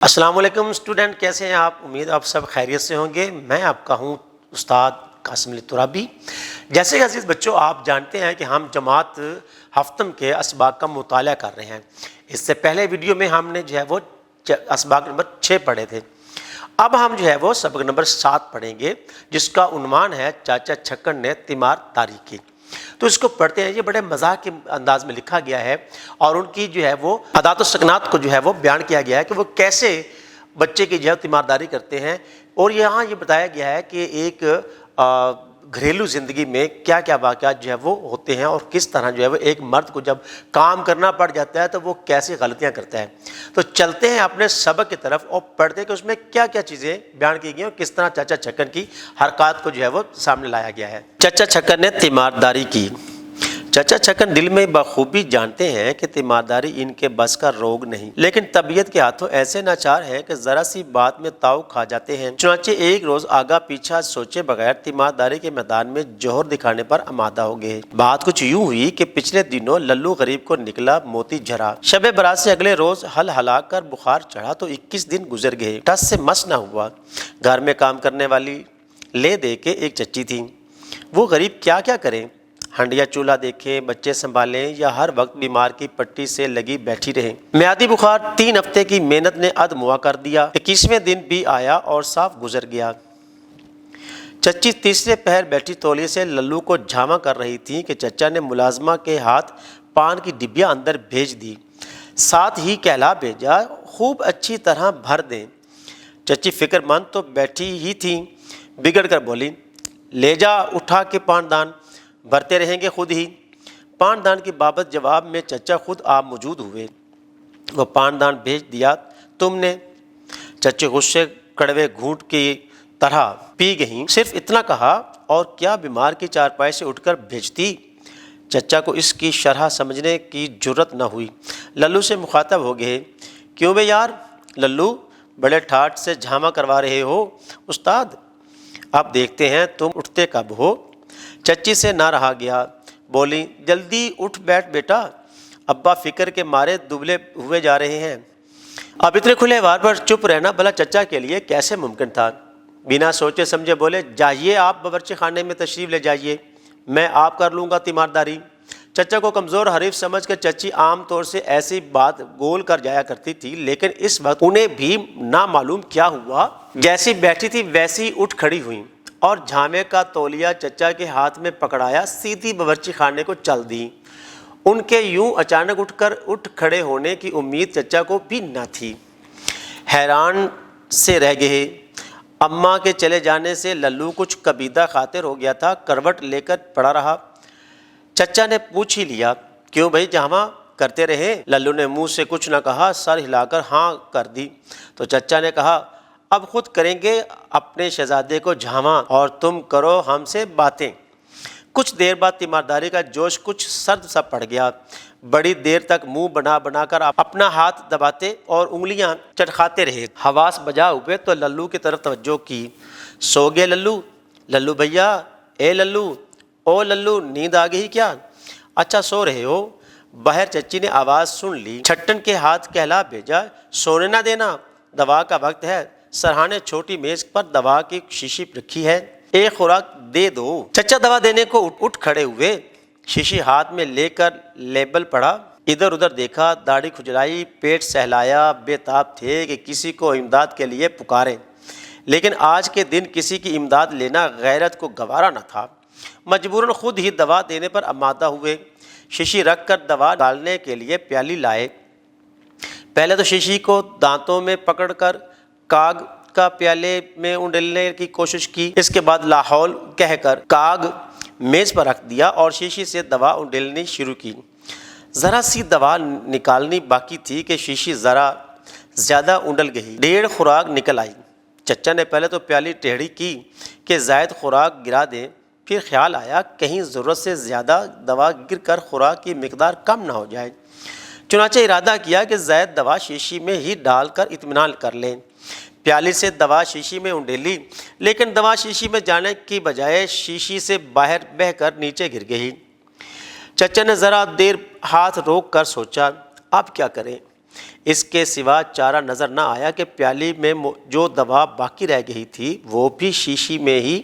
السلام علیکم اسٹوڈنٹ، کیسے ہیں آپ؟ امید آپ سب خیریت سے ہوں گے۔ میں آپ کا ہوں استاد قاسم علی ترابی۔ جیسے کہ عزیز بچوں، آپ جانتے ہیں کہ ہم جماعت ہفتم کے اسباق کا مطالعہ کر رہے ہیں۔ اس سے پہلے ویڈیو میں ہم نے وہ اسباق نمبر 6 پڑھے تھے۔ اب ہم وہ سبق نمبر 7 پڑھیں گے، جس کا عنوان ہے چاچا چھکن نے تیمار داری کی۔ تو اس کو پڑھتے ہیں۔ یہ بڑے مزاح کے انداز میں لکھا گیا ہے اور ان کی وہ عادات و سکنات کو وہ بیان کیا گیا ہے کہ وہ کیسے بچے کی تیمارداری کرتے ہیں، اور یہاں یہ بتایا گیا ہے کہ ایک گھریلو زندگی میں کیا کیا واقعات وہ ہوتے ہیں، اور کس طرح وہ ایک مرد کو جب کام کرنا پڑ جاتا ہے تو وہ کیسی غلطیاں کرتا ہے۔ تو چلتے ہیں اپنے سبق کی طرف اور پڑھتے ہیں کہ اس میں کیا کیا چیزیں بیان کی گئی ہیں اور کس طرح چاچا چھکن کی حرکات کو وہ سامنے لایا گیا ہے۔ چاچا چھکن نے تیمارداری کی۔ چاچا چھکن دل میں بخوبی جانتے ہیں کہ تیمارداری ان کے بس کا روگ نہیں، لیکن طبیعت کے ہاتھوں ایسے ناچار ہیں کہ ذرا سی بات میں تاؤ کھا جاتے ہیں۔ چنانچہ ایک روز آگا پیچھا سوچے بغیر تیمارداری کے میدان میں جوہر دکھانے پر آمادہ ہو گئے۔ بات کچھ یوں ہوئی کہ پچھلے دنوں للو غریب کو نکلا موتی جھرا۔ شب برات سے اگلے روز ہل ہلا کر بخار چڑھا تو 21 دن گزر گئے۔ ٹس سے مس نہ ہوا۔ گھر میں کام کرنے والی لے دے کے ایک چچی تھی۔ وہ غریب کیا کیا کریں؟ ہنڈیا چولہا دیکھیں، بچے سنبھالیں یا ہر وقت بیمار کی پٹی سے لگی بیٹھی رہیں۔ میادی بخار 3 ہفتے کی محنت نے ادموا کر دیا۔ 21ویں دن بھی آیا اور صاف گزر گیا۔ چچی تیسرے پہر بیٹھی تولیے سے للو کو جھاما کر رہی تھی کہ چچا نے ملازمہ کے ہاتھ پان کی ڈبیا اندر بھیج دی، ساتھ ہی کہلا بھیجا خوب اچھی طرح بھر دیں۔ چچی فکر مند تو بیٹھی ہی تھی، بگڑ کر بولی، لے جا اٹھا کے پان دان، بھرتے رہیں گے خود ہی۔ پان دان کی بابت جواب میں چچا خود آپ موجود ہوئے۔ وہ پان دان بھیج دیا تم نے؟ چچی غصے کڑوے گھونٹ کی طرح پی گئیں۔ صرف اتنا کہا، اور کیا بیمار کی چارپائی سے اٹھ کر بھیجتی؟ چچا کو اس کی شرح سمجھنے کی جرت نہ ہوئی۔ للو سے مخاطب ہو گئے، کیوں بے یار للو، بڑے ٹھاٹ سے جھاما کروا رہے ہو؟ استاد اب دیکھتے ہیں تم اٹھتے کب ہو۔ چچی سے نہ رہا گیا، بولی، جلدی اٹھ بیٹھ بیٹا، ابا فکر کے مارے دبلے ہوئے جا رہے ہیں۔ اب اتنے کھلے وار پر چپ رہنا بھلا چچا کے لیے کیسے ممکن تھا؟ بنا سوچے سمجھے بولے، جائیے آپ باورچی خانے میں تشریف لے جائیے، میں آپ کر لوں گا تیمارداری۔ چچا کو کمزور حریف سمجھ کر چچی عام طور سے ایسی بات گول کر جایا کرتی تھی، لیکن اس وقت انہیں بھی نہ معلوم کیا ہوا، جیسی بیٹھی تھی ویسی اٹھ کھڑی ہوئی اور جھامے کا تولیہ چچا کے ہاتھ میں پکڑایا سیدھی باورچی خانے کو چل دی۔ ان کے یوں اچانک اٹھ کھڑے ہونے کی امید چچا کو بھی نہ تھی۔ حیران سے رہ گئے۔ اماں کے چلے جانے سے للو کچھ کبیدہ خاطر ہو گیا تھا، کروٹ لے کر پڑا رہا۔ چچا نے پوچھ ہی لیا، کیوں بھائی جھاما کرتے رہے؟ للو نے منہ سے کچھ نہ کہا، سر ہلا کر ہاں کر دی۔ تو چچا نے کہا، اب خود کریں گے اپنے شہزادے کو جھاما اور تم کرو ہم سے باتیں۔ کچھ دیر بعد تیمارداری کا جوش کچھ سرد سا پڑ گیا۔ بڑی دیر تک منہ بنا بنا کر اپنا ہاتھ دباتے اور انگلیاں چٹکھاتے رہے۔ حواس بجا ہوئے تو للو کی طرف توجہ کی۔ سو گئے للو؟ للو بھیا، اے للو، او للو، نیند آ گئی کیا؟ اچھا سو رہے ہو؟ باہر چچی نے آواز سن لی۔ چھٹن کے ہاتھ کہلا بھیجا، سونے نہ دینا، دوا کا وقت ہے۔ سرہانے چھوٹی میز پر دوا کی شیشی رکھی ہے، ایک خوراک دے دو۔ چچا دوا دینے کو اٹھ کھڑے ہوئے، شیشی ہاتھ میں لے کر لیبل پڑھا، ادھر ادھر دیکھا، داڑھی کھجلائی، پیٹ سہلایا، بے تاب تھے کہ کسی کو امداد کے لیے پکاریں، لیکن آج کے دن کسی کی امداد لینا غیرت کو گوارا نہ تھا۔ مجبوراً خود ہی دوا دینے پر آمادہ ہوئے۔ شیشی رکھ کر دوا ڈالنے کے لیے پیالی لائے۔ پہلے تو شیشی کو دانتوں میں پکڑ کر کاغ کا پیالے میں انڈیلنے کی کوشش کی، اس کے بعد لاحول کہہ کر کاغ میز پر رکھ دیا اور شیشی سے دوا انڈیلنی شروع کی۔ ذرا سی دوا نکالنی باقی تھی کہ شیشی ذرا زیادہ انڈل گئی، 1.5 خوراک نکل آئی۔ چچا نے پہلے تو پیالی ٹیڑھی کی کہ زائد خوراک گرا دیں، پھر خیال آیا کہیں ضرورت سے زیادہ دوا گر کر خوراک کی مقدار کم نہ ہو جائے۔ چنانچہ ارادہ کیا کہ زائد دوا شیشی میں ہی ڈال کر اطمینان کر لیں۔ پیالی سے دوا شیشی میں انڈیلی، لیکن دوا شیشی میں جانے کی بجائے شیشی سے باہر بہہ کر نیچے گر گئی۔ چچا نے ذرا دیر ہاتھ روک کر سوچا، اب کیا کریں؟ اس کے سوا چارہ نظر نہ آیا کہ پیالی میں جو دوا باقی رہ گئی تھی وہ بھی شیشی میں ہی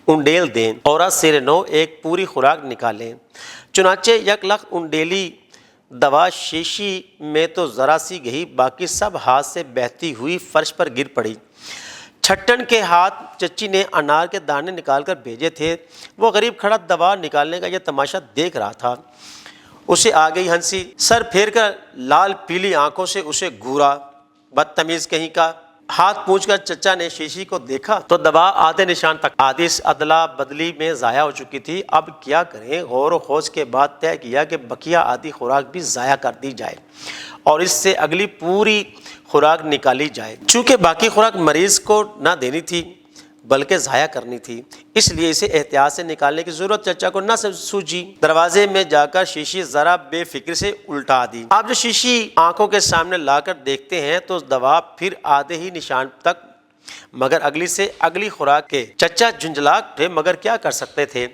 انڈیل دیں اور سیر نو ایک پوری خوراک نکالیں۔ چنانچہ یک لخت انڈیلی دوا شیشی میں تو ذرا سی گئی، باقی سب ہاتھ سے بہتی ہوئی فرش پر گر پڑی۔ چھٹن کے ہاتھ چچی نے انار کے دانے نکال کر بھیجے تھے، وہ غریب کھڑا دوا نکالنے کا یہ تماشا دیکھ رہا تھا۔ اسے آ گئی ہنسی، سر پھیر کر لال پیلی آنکھوں سے اسے گھورا، بدتمیز کہیں کا۔ ہاتھ پوچھ کر چچا نے شیشی کو دیکھا تو دوا آدھے نشان تک آدھی ادلا بدلی میں ضائع ہو چکی تھی۔ اب کیا کریں؟ غور و خوض کے بعد طے کیا کہ بقیہ آدھی خوراک بھی ضائع کر دی جائے اور اس سے اگلی پوری خوراک نکالی جائے۔ چونکہ باقی خوراک مریض کو نہ دینی تھی بلکہ ضائع کرنی تھی، اس لیے اسے احتیاط سے نکالنے کی ضرورت چچا کو نہ سوجی۔ دروازے میں جا کر شیشی ذرا بے فکر سے الٹا دی۔ آپ جو شیشی آنکھوں کے سامنے لا کر دیکھتے ہیں تو دوا پھر آدھے ہی نشان تک، مگر اگلی سے اگلی خوراک کے چچا جھنجھلاک تھے، مگر کیا کر سکتے تھے۔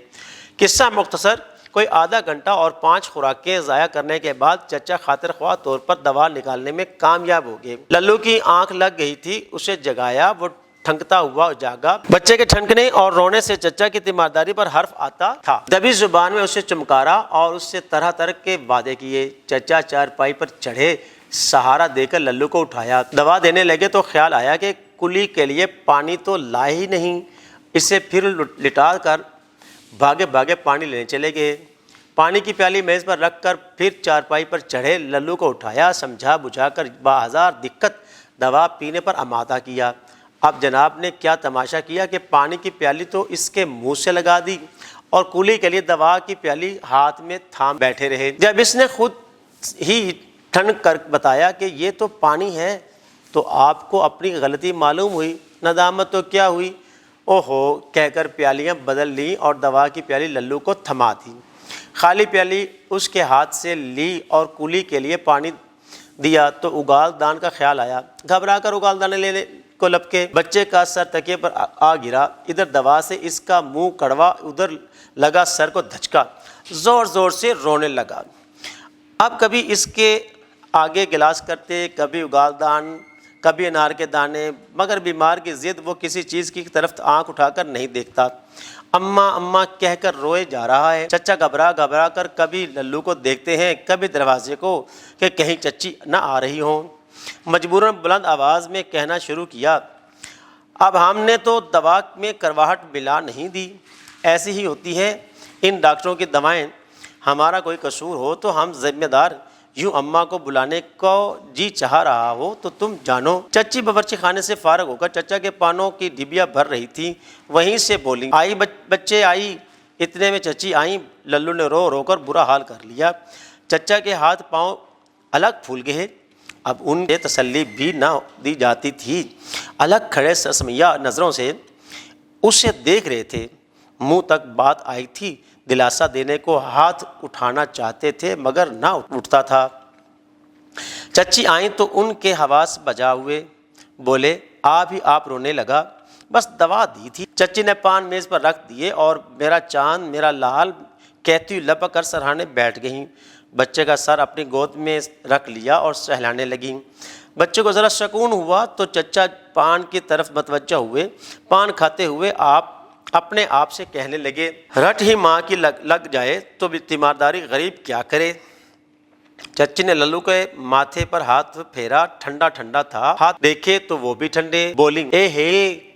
قصہ مختصر، کوئی آدھا گھنٹہ اور 5 خوراکیں ضائع کرنے کے بعد چچا خاطر خواہ طور پر دوا نکالنے میں کامیاب ہو گئے۔ للو کی آنکھ لگ گئی تھی، اسے جگایا، وہ ٹھنکتا ہوا جاگا۔ بچے کے ٹھنکنے اور رونے سے چچا کی تیمارداری پر حرف آتا تھا۔ دبی زبان میں اسے چمکارا اور اس سے طرح طرح کے وعدے کیے۔ چچا چارپائی پر چڑھے، سہارا دے کر للو کو اٹھایا، دوا دینے لگے تو خیال آیا کہ کلی کے لیے پانی تو لائے ہی نہیں، اسے پھر لٹا کر بھاگے بھاگے پانی لینے چلے گئے۔ پانی کی پیالی میز پر رکھ کر پھر چارپائی پر چڑھے، للو کو اٹھایا، سمجھا بجھا کر باہزار دقت دوا پینے پر آمادہ کیا۔ اب جناب نے کیا تماشا کیا کہ پانی کی پیالی تو اس کے منہ سے لگا دی اور کولی کے لیے دوا کی پیالی ہاتھ میں تھام بیٹھے رہے۔ جب اس نے خود ہی ٹھنک کر بتایا کہ یہ تو پانی ہے تو آپ کو اپنی غلطی معلوم ہوئی، ندامت تو کیا ہوئی، اوہو کہہ کر پیالیاں بدل لیں اور دوا کی پیالی للو کو تھما دی۔ خالی پیالی اس کے ہاتھ سے لی اور کولی کے لیے پانی دیا تو اگال دان کا خیال آیا۔ گھبرا کر اگال دانے لینے کو لپکے، بچے کا سر تکیے پر آ گرا، ادھر دوا سے اس کا منہ کڑوا، ادھر لگا سر کو دھچکا، زور زور سے رونے لگا۔ اب کبھی اس کے آگے گلاس کرتے، کبھی اگال دان، کبھی انار کے دانے، مگر بیمار کی ضد وہ کسی چیز کی طرف آنکھ اٹھا کر نہیں دیکھتا۔ اماں اماں کہہ کر روئے جا رہا ہے۔ چچا گھبرا گھبرا کر کبھی للو کو دیکھتے ہیں، کبھی دروازے کو کہ کہیں چچی نہ آ رہی ہوں۔ مجبوراً بلند آواز میں کہنا شروع کیا، اب ہم نے تو دوا میں کرواہٹ ملا نہیں دی، ایسی ہی ہوتی ہے ان ڈاکٹروں کی دوائیں، ہمارا کوئی قصور ہو تو ہم ذمہ دار۔ یوں اماں کو بلانے کو جی چاہ رہا ہو تو تم جانو۔ چچی باورچی خانے سے فارغ ہو کر چچا کے پانوں کی ڈبیا بھر رہی تھی، وہیں سے بولی، آئی بچے آئی۔ اتنے میں چچی آئیں، للو نے رو رو کر برا حال کر لیا۔ چچا کے ہاتھ پاؤں الگ پھول گئے، اب ان کے تسلی بھی نہ دی جاتی تھی۔ الگ کھڑے سسمیا نظروں سے اسے دیکھ رہے تھے، منہ تک بات آئی تھی، دلاسا دینے کو ہاتھ اٹھانا چاہتے تھے مگر نہ اٹھتا تھا۔ چچی آئیں تو ان کے حواس بجا ہوئے، بولے آپ رونے لگا، بس دوا دی تھی۔ چچی نے پان میز پر رکھ دیے اور میرا چاند میرا لال کہتی ہوئی لپک کر سرہانے بیٹھ گئیں۔ بچے کا سر اپنی گود میں رکھ لیا اور سہلانے لگیں۔ بچے کو ذرا سکون ہوا تو چچا پان کی طرف متوجہ ہوئے، پان کھاتے ہوئے آپ اپنے آپ سے کہنے لگے، رٹ ہی ماں کی لگ جائے تو تیمارداری غریب کیا کرے۔ چچی نے للو کے ماتھے پر ہاتھ پھیرا، ٹھنڈا ٹھنڈا تھا، ہاتھ دیکھے تو وہ بھی ٹھنڈے۔ بولی، اے ہے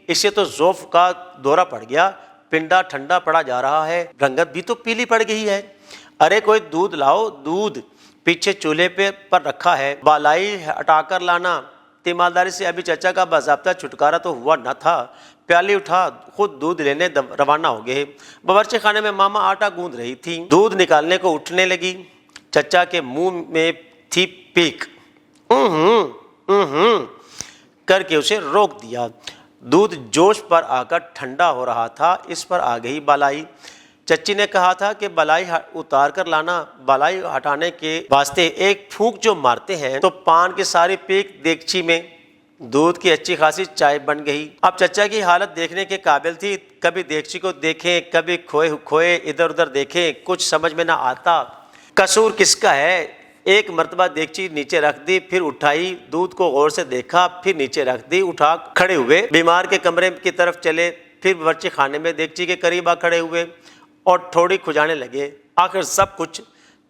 اسے تو ذوف کا دورہ پڑ گیا، پنڈا ٹھنڈا پڑا جا رہا ہے، رنگت بھی تو پیلی پڑ گئی ہے۔ ارے کوئی دودھ لاؤ، دودھ پیچھے چولہے پر رکھا ہے، بالائی ہٹا کر لانا۔ تیمارداری سے ابھی چچا کا باضابطہ چھٹکارا تو ہوا نہ تھا، پیالی اٹھا خود دودھ لینے روانہ ہو گئے۔ باورچی خانے میں ماما آٹا گوندھ رہی تھی، دودھ نکالنے کو اٹھنے لگی، چچا کے منہ میں تھی پیک، کر کے اسے روک دیا۔ دودھ جوش پر آ کر ٹھنڈا ہو رہا تھا، اس پر آ گئی بالائی۔ چچی نے کہا تھا کہ بالائی اتار کر لانا، بالائی ہٹانے کے واسطے ایک پھونک جو مارتے ہیں تو پان کی ساری پیک دیگچی میں دودھ کی اچھی خاصی چائے بن گئی۔ اب چچا کی حالت دیکھنے کے قابل تھی، کبھی دیگچی کو دیکھیں، کبھی کھوئے ادھر ادھر دیکھیں، کچھ سمجھ میں نہ آتا، قصور کس کا ہے، ایک مرتبہ دیگچی نیچے رکھ دی، پھر اٹھائی، دودھ کو غور سے دیکھا، پھر نیچے رکھ دی، اٹھا کھڑے ہوئے، بیمار کے کمرے کی طرف چلے، پھر باورچی خانے میں دیگچی کے قریب آ کھڑے ہوئے اور تھوڑی کھجانے لگے۔ آخر سب کچھ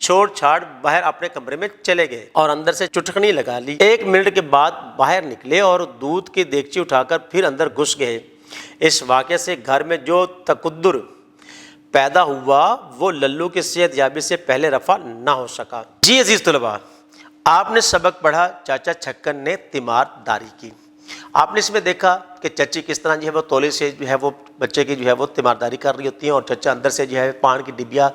چھوڑ چھاڑ باہر اپنے کمرے میں چلے گئے اور اندر سے چٹکنی لگا لی۔ 1 منٹ کے بعد باہر نکلے اور دودھ کی دیگچی اٹھا کر پھر اندر گھس گئے۔ اس واقعے سے گھر میں جو تقدر پیدا ہوا وہ للو کی صحت یابی سے پہلے رفع نہ ہو سکا۔ جی عزیز طلباء، آپ نے سبق پڑھا چاچا چھکن نے تیمار داری کی۔ آپ نے اس میں دیکھا کہ چچی کس طرح جو ہے وہ تولے سے جو ہے وہ بچے کی جو ہے وہ تیمارداری کر رہی ہوتی ہیں اور چچا اندر سے جو ہے پان کی ڈبیا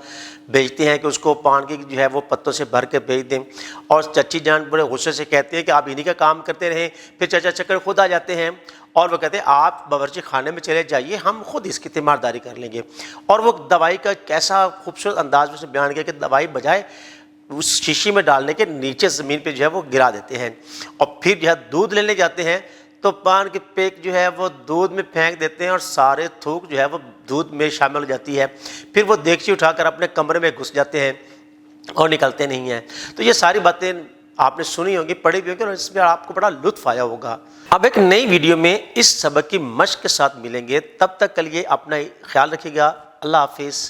بیچتے ہیں کہ اس کو پان کی جو ہے وہ پتوں سے بھر کے بیچ دیں، اور چچی جان بڑے غصے سے کہتے ہیں کہ آپ انہی کا کام کرتے رہیں۔ پھر چچا چھکن خود آ جاتے ہیں اور وہ کہتے ہیں آپ باورچی خانے میں چلے جائیے، ہم خود اس کی تیمارداری کر لیں گے۔ اور وہ دوائی کا کیسا خوبصورت انداز میں سے بیان کیا کہ دوائی بجائے اس شیشی میں ڈالنے کے نیچے زمین پہ جو ہے وہ گرا دیتے ہیں، اور پھر جو ہے دودھ لینے جاتے ہیں تو پان کی پیک جو ہے وہ دودھ میں پھینک دیتے ہیں اور سارے تھوک جو ہے وہ دودھ میں شامل ہو جاتی ہے۔ پھر وہ دیگچی اٹھا کر اپنے کمرے میں گھس جاتے ہیں اور نکلتے نہیں ہیں۔ تو یہ ساری باتیں آپ نے سنی ہوں گی، پڑھی بھی ہوں گی، اور اس میں آپ کو بڑا لطف آیا ہوگا۔ اب ایک نئی ویڈیو میں اس سبق کی مشق کے ساتھ ملیں گے، تب تک کے لیے اپنا خیال رکھیے گا۔ اللہ حافظ۔